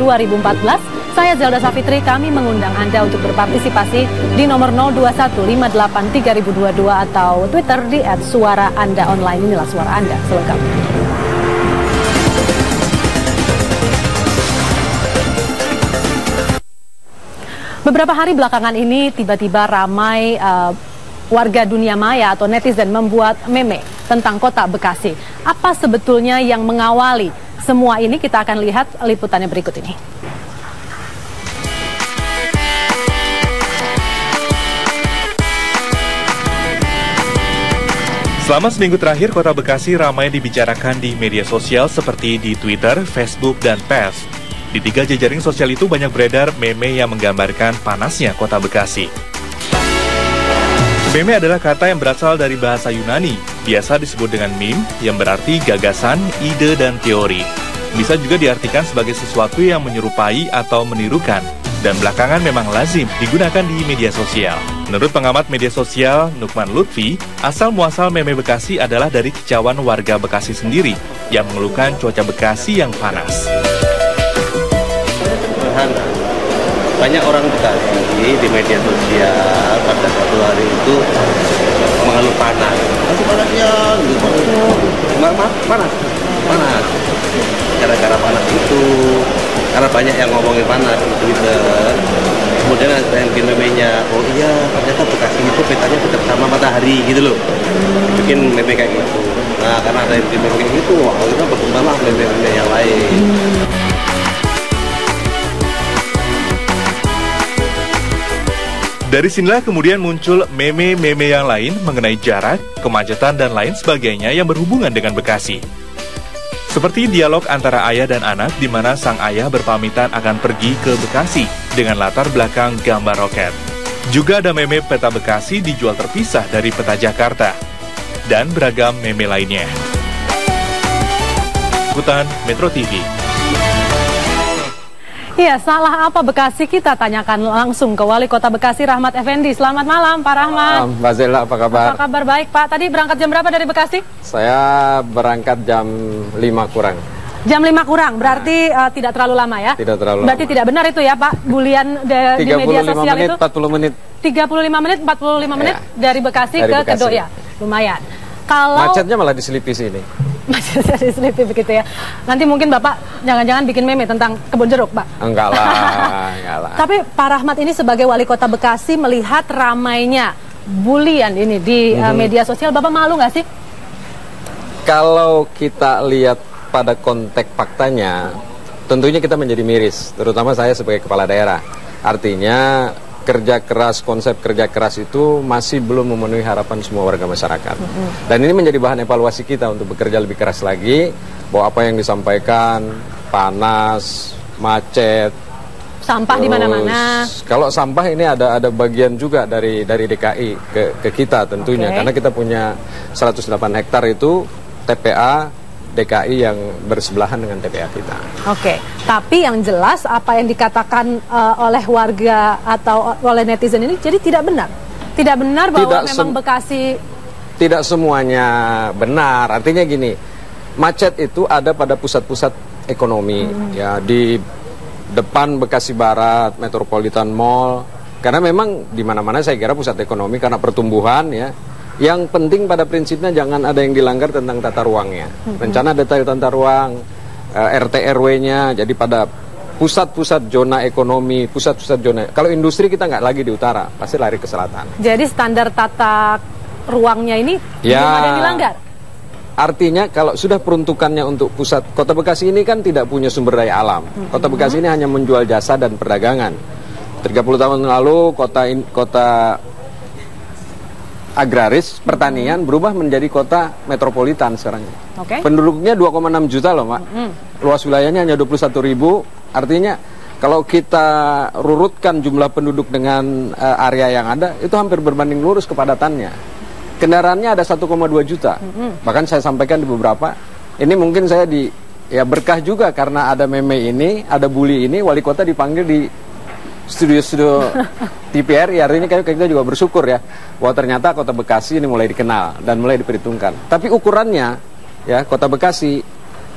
2014. Saya Zelda Safitri, kami mengundang Anda untuk berpartisipasi di nomor 021583022 atau Twitter di @suaraandaonline. Inilah suara Anda selengkapnya. Beberapa hari belakangan ini tiba-tiba ramai warga dunia maya atau netizen membuat meme tentang kota Bekasi. Apa sebetulnya yang mengawali semua ini? Kita akan lihat liputannya berikut ini. Selama seminggu terakhir, kota Bekasi ramai dibicarakan di media sosial seperti di Twitter, Facebook, dan Pers. Di 3 jejaring sosial itu banyak beredar meme yang menggambarkan panasnya kota Bekasi. Meme adalah kata yang berasal dari bahasa Yunani, biasa disebut dengan meme, yang berarti gagasan, ide, dan teori. Bisa juga diartikan sebagai sesuatu yang menyerupai atau menirukan, dan belakangan memang lazim digunakan di media sosial. Menurut pengamat media sosial Nukman Lutfi, asal-muasal meme Bekasi adalah dari kicauan warga Bekasi sendiri yang mengeluhkan cuaca Bekasi yang panas. Banyak orang Bekasi di media sosial pada satu hari itu mengeluh panas. Masih panasnya, panas. Gara-gara panas itu, karena banyak yang ngomongin panas di Twitter. Kemudian ada yang bikin meme-nya, oh iya ternyata Bekasi itu petanya dekat sama matahari gitu loh. Bikin meme kayak gitu. Nah karena ada yang bikin meme kayak gitu, wah kita berkembanglah meme-meme yang lain. Dari sinilah kemudian muncul meme-meme yang lain mengenai jarak, kemacetan, dan lain sebagainya yang berhubungan dengan Bekasi. Seperti dialog antara ayah dan anak di mana sang ayah berpamitan akan pergi ke Bekasi dengan latar belakang gambar roket. Juga ada meme peta Bekasi dijual terpisah dari peta Jakarta. Dan beragam meme lainnya. Ikutan Metro TV. Iya, salah apa Bekasi? Kita tanyakan langsung ke Wali Kota Bekasi, Rahmat Effendi. Selamat malam, Pak Rahmat. Mbak Zela, apa kabar? Apa kabar? Baik, Pak. Tadi berangkat jam berapa dari Bekasi? Saya berangkat jam 5 kurang. Jam 5 kurang, berarti tidak terlalu lama ya? Tidak terlalu lama. Berarti tidak benar itu ya, Pak? Bulian di media sosial menit, itu? 40 menit. 35 menit, 45 menit ya. Dari Bekasi ke Kedo ya? Lumayan. Kalau macetnya malah diselipi sini. Macetnya diselipi begitu ya. Nanti mungkin Bapak jangan-jangan bikin meme tentang kebun jeruk, Pak. Enggak lah, enggak lah. Tapi Pak Rahmat ini sebagai Wali Kota Bekasi melihat ramainya bulian ini di media sosial, Bapak malu nggak sih? Kalau kita lihat pada konteks faktanya, tentunya kita menjadi miris, terutama saya sebagai kepala daerah. Artinya kerja keras, konsep kerja keras itu masih belum memenuhi harapan semua warga masyarakat. Dan ini menjadi bahan evaluasi kita untuk bekerja lebih keras lagi, bahwa apa yang disampaikan, panas, macet, sampah di mana-mana. Kalau sampah ini ada bagian juga dari DKI ke kita tentunya, karena kita punya 108 hektar itu TPA DKI yang bersebelahan dengan TPA kita. Oke, tapi yang jelas apa yang dikatakan oleh warga atau oleh netizen ini jadi tidak benar. Tidak benar bahwa memang Bekasi. Tidak semuanya benar. Artinya gini, macet itu ada pada pusat-pusat ekonomi, ya di depan Bekasi Barat, Metropolitan Mall. Karena memang di mana-mana saya kira pusat ekonomi karena pertumbuhan ya. Yang penting pada prinsipnya jangan ada yang dilanggar tentang tata ruangnya. Rencana detail tata ruang, RT RW-nya, jadi pada pusat-pusat zona ekonomi, pusat-pusat zona. Kalau industri kita nggak lagi di utara, pasti lari ke selatan. Jadi standar tata ruangnya ini belum ada yang dilanggar? Artinya kalau sudah peruntukannya untuk pusat, Kota Bekasi ini kan tidak punya sumber daya alam. Kota Bekasi ini hanya menjual jasa dan perdagangan. 30 tahun lalu kota agraris, pertanian berubah menjadi kota metropolitan sekarang. Penduduknya 2,6 juta loh, Mak. Luas wilayahnya hanya 21.000. Artinya kalau kita rurutkan jumlah penduduk dengan area yang ada, itu hampir berbanding lurus kepadatannya. Kendaraannya ada 1,2 juta. Bahkan saya sampaikan di beberapa, ini mungkin saya berkah juga karena ada meme ini, ada bully ini, wali kota dipanggil di studio-studio TVRI, artinya kita juga bersyukur ya bahwa ternyata Kota Bekasi ini mulai dikenal dan mulai diperhitungkan. Tapi ukurannya ya, Kota Bekasi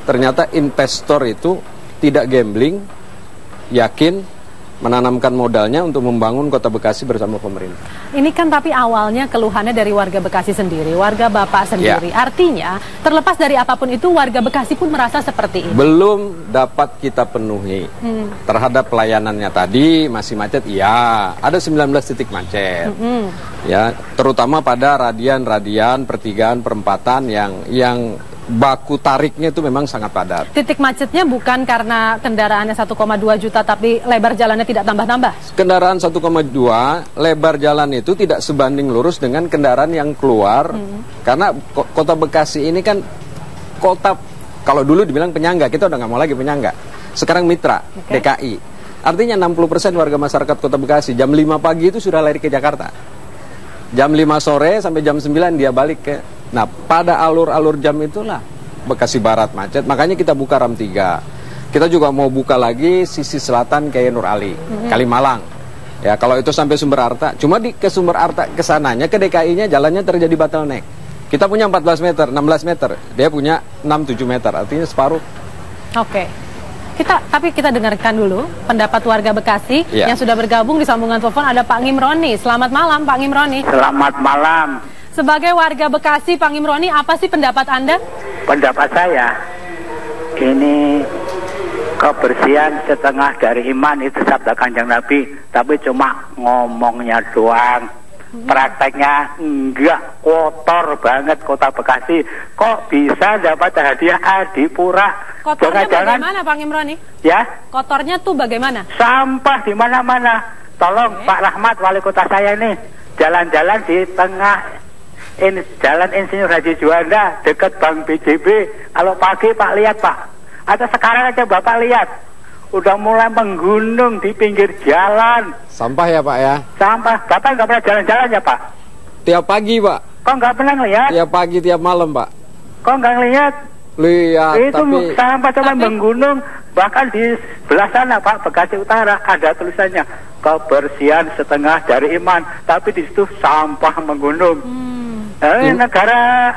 ternyata investor itu tidak gambling, yakin menanamkan modalnya untuk membangun Kota Bekasi bersama pemerintah. Ini kan tapi awalnya keluhannya dari warga Bekasi sendiri, warga Bapak sendiri. Ya. Artinya, terlepas dari apapun itu, warga Bekasi pun merasa seperti ini. Belum dapat kita penuhi terhadap pelayanannya tadi, masih macet, iya. Ada 19 titik macet. Ya, terutama pada radian-radian, pertigaan, perempatan yang baku tariknya itu memang sangat padat. Titik macetnya bukan karena kendaraannya 1,2 juta tapi lebar jalannya tidak tambah-tambah? Kendaraan 1,2, lebar jalan itu tidak sebanding lurus dengan kendaraan yang keluar. Karena Kota Bekasi ini kan kota, kalau dulu dibilang penyangga, kita udah nggak mau lagi penyangga. Sekarang mitra, DKI. Artinya 60% warga masyarakat Kota Bekasi jam 5 pagi itu sudah lari ke Jakarta. Jam 5 sore sampai jam 9 dia balik ke. Nah, pada alur-alur jam itulah Bekasi Barat macet. Makanya kita buka RAM 3. Kita juga mau buka lagi sisi selatan kayak Nur Ali, Kalimalang. Ya, kalau itu sampai Sumber Arta. Cuma ke Sumber Arta kesananya, ke DKI-nya jalannya terjadi bottleneck. Kita punya 14 meter, 16 meter. Dia punya 6-7 meter, artinya separuh. Oke. Tapi kita dengarkan dulu pendapat warga Bekasi yang sudah bergabung di sambungan telepon. Ada Pak Ngimroni. Selamat malam, Pak Ngimroni. Selamat malam. Sebagai warga Bekasi, Pak Ngimroni, apa sih pendapat Anda? Pendapat saya, ini kebersihan setengah dari iman, itu sabda Kanjeng Nabi. Tapi cuma ngomongnya doang. Prakteknya enggak, kotor banget Kota Bekasi. Kok bisa dapat hadiah Adipura? Kotornya bagaimana, Pak Ngimroni? Ya? Kotornya tuh bagaimana? Sampah di mana-mana. Tolong Pak Rahmat, wali kota saya ini, jalan-jalan di tengah Jalan Insinyur Haji Juanda dekat Bank BJB. Kalau pagi Pak lihat Pak, atau sekarang aja Bapak lihat, udah mulai menggunung di pinggir jalan. Sampah ya Pak ya? Sampah. Bapak nggak pernah jalan-jalan ya Pak? Tiap pagi Pak. Kok nggak pernah ngeliat? Tiap pagi, tiap malam Pak. Kok nggak ngeliat? Lihat, itu tapi sampah cuma menggunung. Bahkan di sebelah sana Pak, Bekasi Utara, ada tulisannya kebersihan setengah dari iman. Tapi di situ sampah menggunung. Negara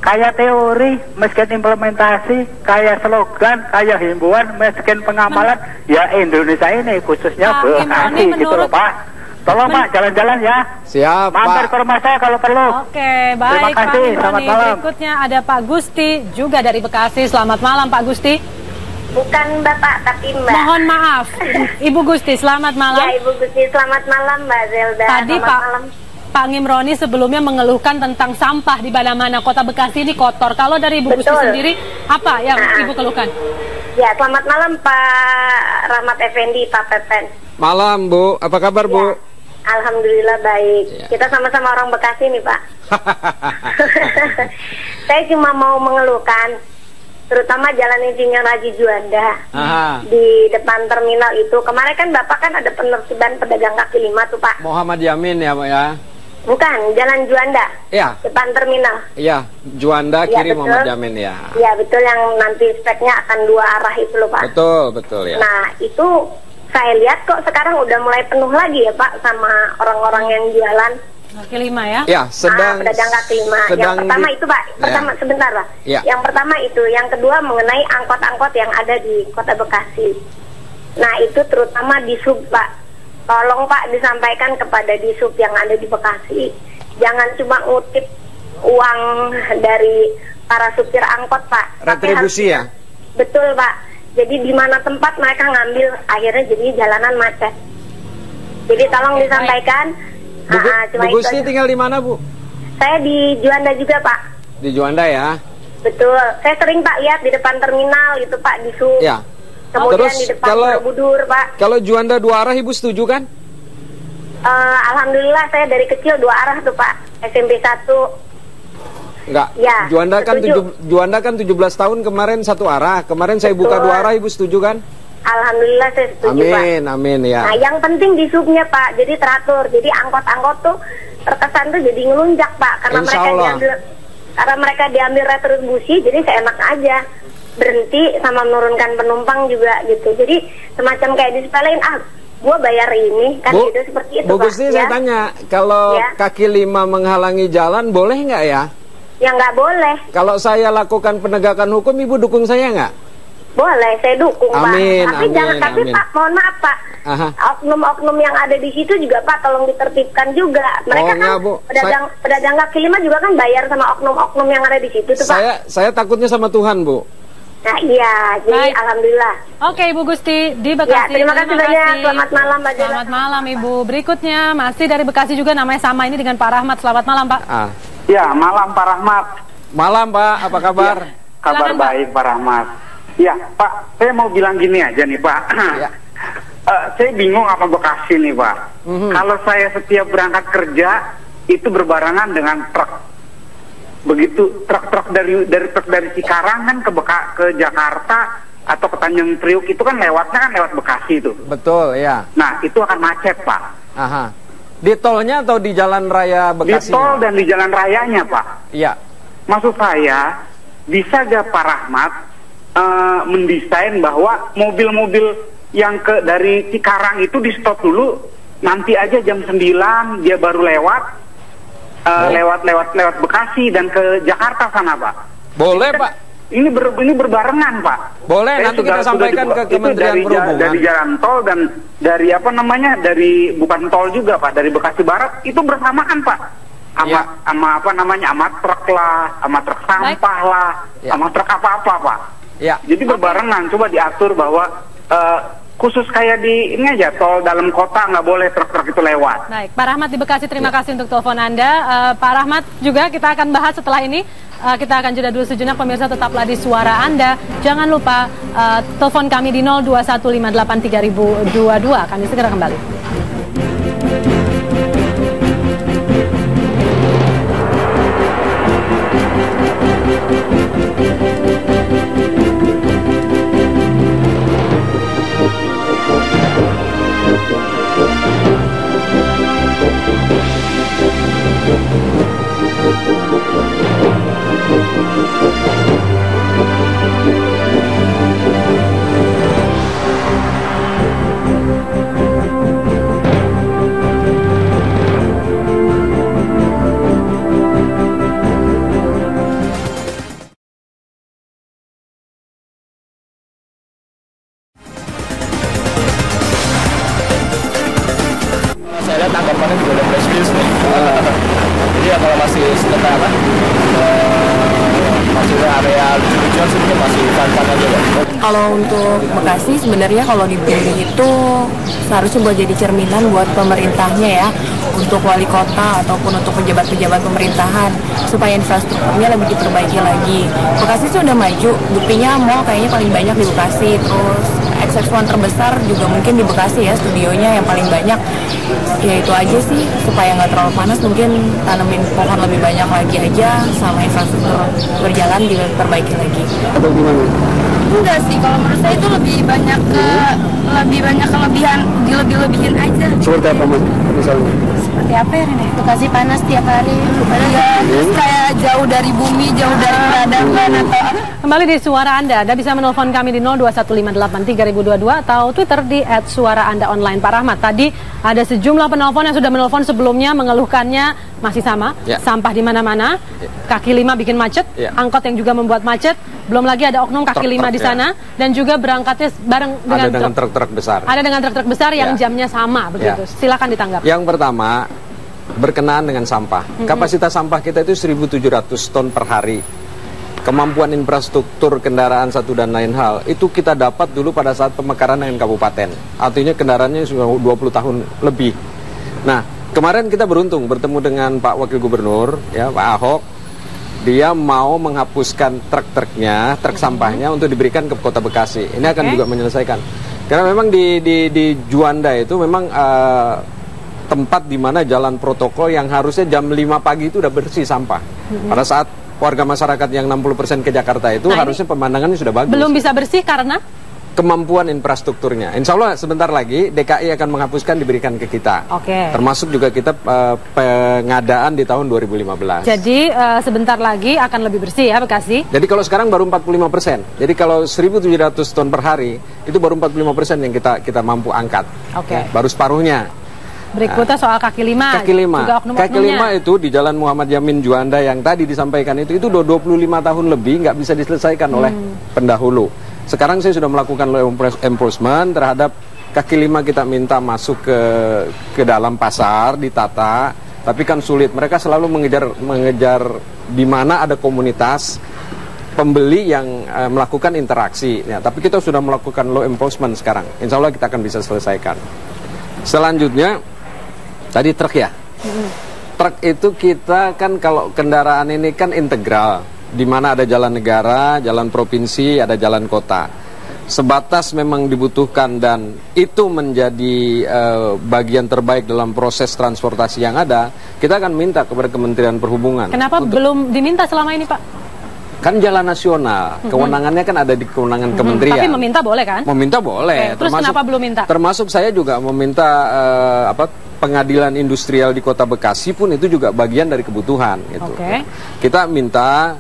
kayak teori, miskin implementasi, kayak slogan, kayak himbauan, miskin pengamalan. Ya Indonesia ini khususnya Bekasi gitu loh Pak. Tolong Pak, jalan-jalan ya. Siap mampir Pak. ke rumah saya kalau perlu. Oke, baik. Terima kasih, selamat malam. Berikutnya ada Pak Gusti, juga dari Bekasi. Selamat malam Pak Gusti. Bukan Bapak, tapi Mbak. Mohon maaf, Ibu Gusti, selamat malam. Ya Ibu Gusti, selamat malam Mbak Zelda. Tadi selamat Pak Ngimroni sebelumnya mengeluhkan tentang sampah di mana-mana. Kota Bekasi ini kotor. Kalau dari Ibu Gusti sendiri, apa yang Ibu keluhkan? Ya, selamat malam Pak Rahmat Effendi, Pak Pepen. Malam Bu, apa kabar Bu? Alhamdulillah baik. Kita sama-sama orang Bekasi nih Pak. Saya cuma mau mengeluhkan, terutama Jalan Insinyur Haji Juanda di depan terminal itu. Kemarin kan Bapak kan ada penertiban pedagang kaki lima tuh Pak. Muhammad Yamin ya Pak ya? Bukan, Jalan Juanda. Iya. Depan terminal. Iya, Juanda kiri Muhammad Yamin ya. Iya betul, yang nanti speknya akan 2 arah itu loh Pak. Betul ya. Nah itu saya lihat kok sekarang udah mulai penuh lagi ya Pak sama orang-orang yang jualan kaki lima ya? Ya, sedang pedagang kaki lima. Yang pertama itu Pak, sebentar Pak. Ya. Yang pertama itu, yang kedua mengenai angkot-angkot yang ada di Kota Bekasi. Nah itu terutama di sub Pak. Tolong Pak disampaikan kepada di sub yang ada di Bekasi, jangan cuma ngutip uang dari para supir angkot Pak. Retribusi ya? Betul Pak. Jadi di mana tempat mereka ngambil, akhirnya jadi jalanan macet. Jadi tolong disampaikan. Bu Gusti tinggal di mana Bu? Saya di Juanda juga Pak. Di Juanda ya? Betul. Saya sering Pak lihat di depan terminal itu Pak, di sub. Ya. Kemudian di depan Borobudur Pak. Kalau Juanda 2 arah Ibu setuju kan? Alhamdulillah saya dari kecil 2 arah tuh Pak. SMP 1. Enggak. Ya, Juanda kan 17 tahun kemarin 1 arah. Kemarin saya buka 2 arah, Ibu setuju kan? Alhamdulillah saya setuju Pak. Amin ya. Nah yang penting di subnya Pak, jadi teratur. Jadi angkot-angkot tuh terkesan tuh jadi ngelunjak Pak, karena mereka diambil retribusi, jadi seenak aja berhenti sama menurunkan penumpang juga gitu. Jadi semacam kayak disepelein, gua bayar ini kan gitu, seperti itu Bu Gusti, saya tanya, kalau kaki lima menghalangi jalan boleh nggak ya? Ya nggak boleh. Kalau saya lakukan penegakan hukum, Ibu dukung saya nggak? Boleh, saya dukung, amin, Pak. Tapi amin, jangan, tapi amin. Pak, mohon maaf, Pak. Oknum-oknum yang ada di situ juga, Pak, tolong ditertibkan juga. Mereka kan pedagang kaki lima juga kan bayar sama oknum-oknum yang ada di situ tuh, Pak. Saya takutnya sama Tuhan, Bu. Nah, iya, jadi alhamdulillah. Oke, Ibu Gusti di Bekasi. Ya, terima kasih banyak. Selamat malam, Mbak Jela. Selamat malam, Ibu. Berikutnya masih dari Bekasi juga, namanya sama ini dengan Pak Rahmat. Selamat malam, Pak. Ya, malam Pak Rahmat. Malam, Pak. Apa kabar? Ya, kabar silakan, baik, Pak Rahmat. Ya, Pak, saya mau bilang gini aja nih, Pak. Ya. Saya bingung sama Bekasi nih, Pak. Kalau saya setiap berangkat kerja itu berbarengan dengan truk. Begitu truk-truk dari Cikarang kan ke Jakarta atau ke Tanjung Priuk itu kan lewatnya kan lewat Bekasi itu. Betul, ya. Nah, itu akan macet, Pak. Aha. Di tolnya atau di jalan raya Bekasi? Di tol dan di jalan rayanya, Pak. Iya. Maksud saya, bisa gak Pak Rahmat mendesain bahwa mobil-mobil yang dari Cikarang itu di stop dulu, nanti aja jam 9 dia baru lewat. Lewat Bekasi dan ke Jakarta sana, Pak. Boleh, Pak. Ini berbarengan, Pak. Boleh, nanti kita sampaikan ke Kementerian Perhubungan. Dari jalan tol dan dari dari bukan tol juga, Pak, dari Bekasi Barat itu bersamaan, Pak. Sama truk lah, sama truk sampah lah, sama truk apa-apa, Pak. Ya. Jadi berbarengan, coba diatur bahwa khusus kayak di ini aja, tol dalam kota nggak boleh truk-truk itu lewat. Baik, Pak Rahmat di Bekasi, terima kasih untuk telepon Anda. Pak Rahmat juga kita akan bahas setelah ini. Kita akan jeda dulu sejenak, pemirsa, tetaplah di Suara Anda. Jangan lupa telepon kami di 02158322. Kami segera kembali. Saya lihat tanggapannya juga udah flash news nih. Jadi ya kalau masih sekitar masih area lucu-lucuan sih masih fun-fun aja ya. Kalau untuk Bekasi sebenarnya kalau dipilih itu seharusnya buat jadi cerminan buat pemerintahnya ya, untuk wali kota ataupun untuk pejabat-pejabat pemerintahan supaya infrastrukturnya lebih diperbaiki lagi. Bekasi sih udah maju, buktinya mall kayaknya paling banyak di Bekasi, terus XX1 terbesar juga mungkin di Bekasi ya, studionya yang paling banyak. Ya itu aja sih, supaya nggak terlalu panas mungkin tanemin pohon lebih banyak lagi aja, sama infrastruktur berjalan diperbaiki lagi. Atau gimana? Enggak sih, kalau menurut saya itu lebih banyak kelebihan, dilebih-lebihin aja. Seperti apa, Mas? Misalnya? Seperti apa ya, Rene? Bekasi panas tiap hari. Ya, terus kayak jauh dari bumi, jauh dari peradaban atau apa? Kembali di Suara Anda bisa menelpon kami di 02158322 atau Twitter di @suaraandaonline. Pak Rahmat, tadi ada sejumlah penelpon yang sudah menelpon sebelumnya mengeluhkannya masih sama, sampah di mana-mana, kaki lima bikin macet, angkot yang juga membuat macet, belum lagi ada oknum kaki lima di sana, dan juga berangkatnya bareng dengan truk-truk besar. Ada dengan truk-truk besar yang jamnya sama, begitu. Silakan ditanggapi. Yang pertama, berkenaan dengan sampah. Kapasitas sampah kita itu 1.700 ton per hari. Kemampuan infrastruktur kendaraan satu dan lain hal itu kita dapat dulu pada saat pemekaran dengan kabupaten. Artinya kendaraannya sudah 20 tahun lebih. Nah, kemarin kita beruntung bertemu dengan Pak Wakil Gubernur, ya Pak Ahok. Dia mau menghapuskan truk-truknya, truk sampahnya untuk diberikan ke Kota Bekasi. Ini akan juga menyelesaikan. Karena memang di Juanda itu memang tempat di mana jalan protokol yang harusnya jam 5 pagi itu udah bersih sampah. Pada saat warga masyarakat yang 60% ke Jakarta itu harusnya pemandangannya sudah bagus. Belum bisa bersih karena? Kemampuan infrastrukturnya. Insya Allah sebentar lagi DKI akan menghapuskan, diberikan ke kita. Termasuk juga kita pengadaan di tahun 2015. Jadi sebentar lagi akan lebih bersih ya Bekasi? Jadi kalau sekarang baru 45%. Jadi kalau 1.700 ton per hari itu baru 45% yang kita mampu angkat. Baru separuhnya. Berikutnya soal kaki lima. Kaki lima itu di Jalan Muhammad Yamin Juanda yang tadi disampaikan itu udah 25 tahun lebih nggak bisa diselesaikan oleh pendahulu. Sekarang saya sudah melakukan law enforcement terhadap kaki lima, kita minta masuk ke dalam pasar, ditata, tapi kan sulit. Mereka selalu mengejar di mana ada komunitas pembeli yang melakukan interaksi. Ya, tapi kita sudah melakukan law enforcement sekarang. Insya Allah kita akan bisa selesaikan. Selanjutnya, tadi truk ya. Truk itu kita kan kalau kendaraan ini kan integral, di mana ada jalan negara, jalan provinsi, ada jalan kota. Sebatas memang dibutuhkan dan itu menjadi bagian terbaik dalam proses transportasi yang ada, kita akan minta kepada Kementerian Perhubungan. Kenapa belum diminta selama ini, Pak? Kan jalan nasional, kewenangannya kan ada di kewenangan kementerian. Tapi meminta boleh kan? Meminta boleh. Terus kenapa belum minta? Termasuk saya juga meminta pengadilan industrial di Kota Bekasi pun itu juga bagian dari kebutuhan. Gitu. Kita minta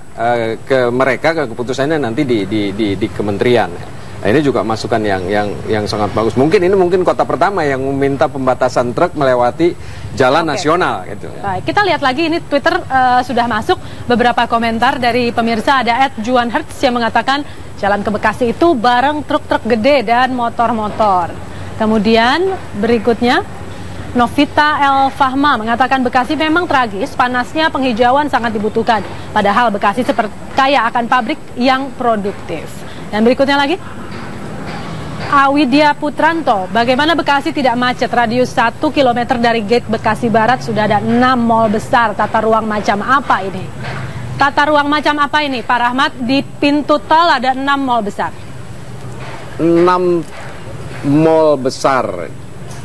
ke mereka, ke keputusannya nanti di kementerian. Nah, ini juga masukan yang sangat bagus. Mungkin kota pertama yang meminta pembatasan truk melewati jalan nasional gitu. Baik, kita lihat lagi ini Twitter sudah masuk beberapa komentar dari pemirsa. Ada @juanhertz yang mengatakan jalan ke Bekasi itu bareng truk-truk gede dan motor-motor. Kemudian berikutnya Novita El Fahma mengatakan Bekasi memang tragis, panasnya penghijauan sangat dibutuhkan. Padahal Bekasi kaya akan pabrik yang produktif. Dan berikutnya lagi Awidya Putranto, bagaimana Bekasi tidak macet? Radius 1 km dari gate Bekasi Barat sudah ada 6 mal besar. Tata ruang macam apa ini? Tata ruang macam apa ini, Pak Rahmat? Di pintu tol ada 6 mal besar. 6 mal besar.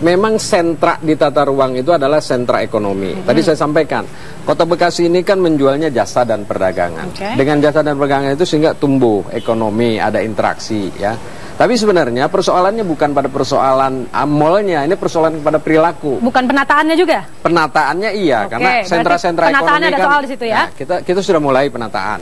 Memang sentra di tata ruang itu adalah sentra ekonomi. Tadi saya sampaikan, Kota Bekasi ini kan menjualnya jasa dan perdagangan. Dengan jasa dan perdagangan itu sehingga tumbuh ekonomi, ada interaksi ya. Tapi sebenarnya persoalannya bukan pada persoalan mallnya, ini persoalan pada perilaku. Bukan penataannya juga? Penataannya iya, karena sentra-sentra ekonomi ada kan. Soal di situ ya? Nah, kita sudah mulai penataan.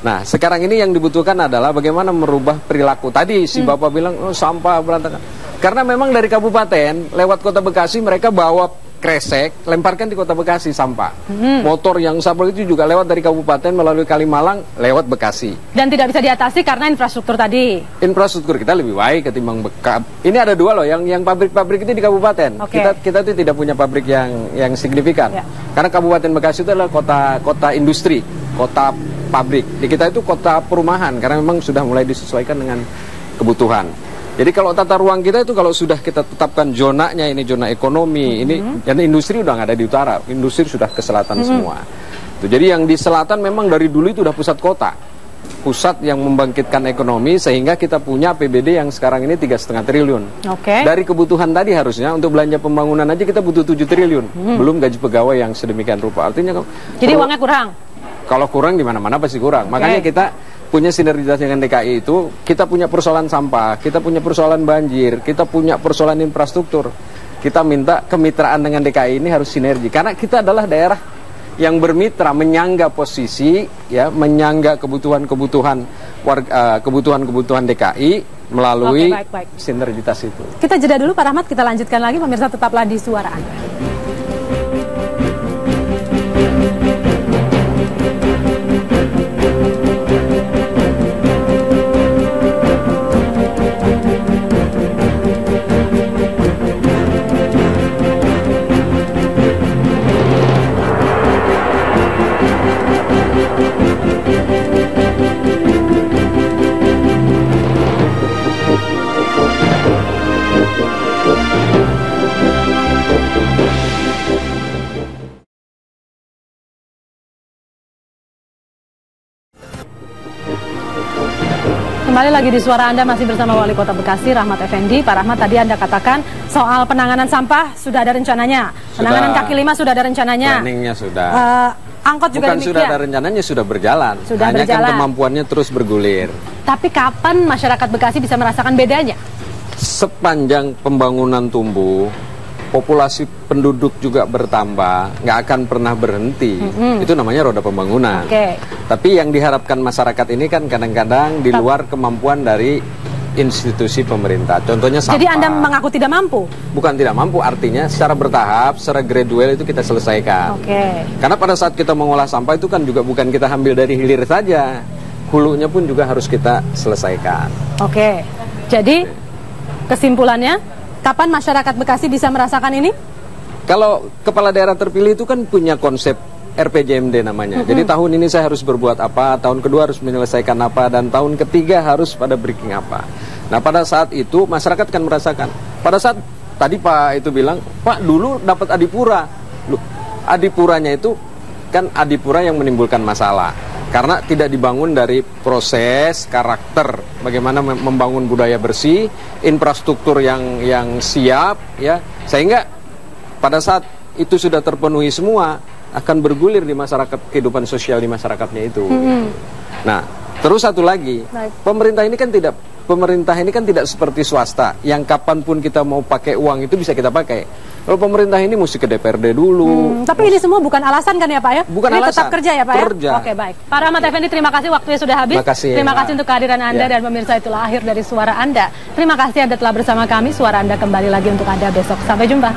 Nah, sekarang ini yang dibutuhkan adalah bagaimana merubah perilaku. Tadi si Bapak bilang, sampah berantakan. Karena memang dari kabupaten, lewat Kota Bekasi mereka bawa kresek, lemparkan di Kota Bekasi sampah. Motor yang sampah itu juga lewat dari kabupaten melalui Kalimalang, lewat Bekasi. Dan tidak bisa diatasi karena infrastruktur tadi. Infrastruktur kita lebih baik ketimbang Bekasi. Ini ada dua loh, yang pabrik-pabrik itu di kabupaten. Kita itu tidak punya pabrik yang signifikan. Karena Kabupaten Bekasi itu adalah kota industri, kota pabrik. Di kita itu kota perumahan karena memang sudah mulai disesuaikan dengan kebutuhan. Jadi kalau tata ruang kita itu kalau sudah kita tetapkan zonanya, ini zona ekonomi, ini dan industri udah nggak ada di utara, industri sudah ke selatan semua. Tuh, jadi yang di selatan memang dari dulu itu udah pusat kota, pusat yang membangkitkan ekonomi sehingga kita punya APBD yang sekarang ini 3,5 triliun. Dari kebutuhan tadi harusnya untuk belanja pembangunan aja kita butuh 7 triliun, belum gaji pegawai yang sedemikian rupa. Artinya jadi uangnya kurang. Kalau kurang di mana-mana pasti kurang. Makanya kita punya sinergitas dengan DKI itu, kita punya persoalan sampah, kita punya persoalan banjir, kita punya persoalan infrastruktur. Kita minta kemitraan dengan DKI ini harus sinergi, karena kita adalah daerah yang bermitra, menyangga posisi, ya, menyangga kebutuhan-kebutuhan DKI melalui sinergitas itu. Kita jeda dulu Pak Rahmat, kita lanjutkan lagi, pemirsa tetaplah di Suara Anda. Kembali lagi di Suara Anda, masih bersama Wali Kota Bekasi, Rahmat Effendi. Pak Rahmat, tadi Anda katakan soal penanganan sampah sudah ada rencananya. Penanganan kaki lima sudah ada rencananya. Planningnya sudah. Angkot juga demikian. Bukan sudah ada rencananya, sudah berjalan. Hanya kan kemampuannya terus bergulir. Tapi kapan masyarakat Bekasi bisa merasakan bedanya? Sepanjang pembangunan tumbuh, populasi penduduk juga bertambah, nggak akan pernah berhenti. Itu namanya roda pembangunan. Tapi yang diharapkan masyarakat ini kan kadang-kadang di luar kemampuan dari institusi pemerintah. Contohnya sampah. Jadi Anda mengaku tidak mampu? Bukan tidak mampu, artinya secara bertahap, secara gradual itu kita selesaikan. Karena pada saat kita mengolah sampah itu kan juga bukan kita ambil dari hilir saja. hulunya pun juga harus kita selesaikan. Oke, jadi kesimpulannya, kapan masyarakat Bekasi bisa merasakan ini? Kalau kepala daerah terpilih itu kan punya konsep RPJMD namanya. Jadi tahun ini saya harus berbuat apa, tahun kedua harus menyelesaikan apa, dan tahun ketiga harus pada breaking apa. Nah, pada saat itu masyarakat akan merasakan. Pada saat tadi Pak itu bilang, Pak dulu dapat adipura. Loh, adipuranya itu kan adipura yang menimbulkan masalah. Karena tidak dibangun dari proses, karakter, bagaimana membangun budaya bersih, infrastruktur yang siap, ya. Sehingga pada saat itu sudah terpenuhi semua, akan bergulir di masyarakat, kehidupan sosial di masyarakatnya itu. Nah, terus satu lagi, pemerintah ini kan tidak seperti swasta yang kapanpun kita mau pakai uang itu bisa kita pakai. Kalau pemerintah ini mesti ke DPRD dulu. Tapi ini semua bukan alasan kan ya Pak ya? Bukan ini alasan. Tetap kerja ya Pak kerja. ya? Oke, baik. Pak Rahmat Effendi, terima kasih, waktunya sudah habis. Terima kasih untuk kehadiran Anda dan pemirsa, itulah akhir dari Suara Anda. Terima kasih Anda telah bersama kami. Suara Anda kembali lagi untuk Anda besok. Sampai jumpa.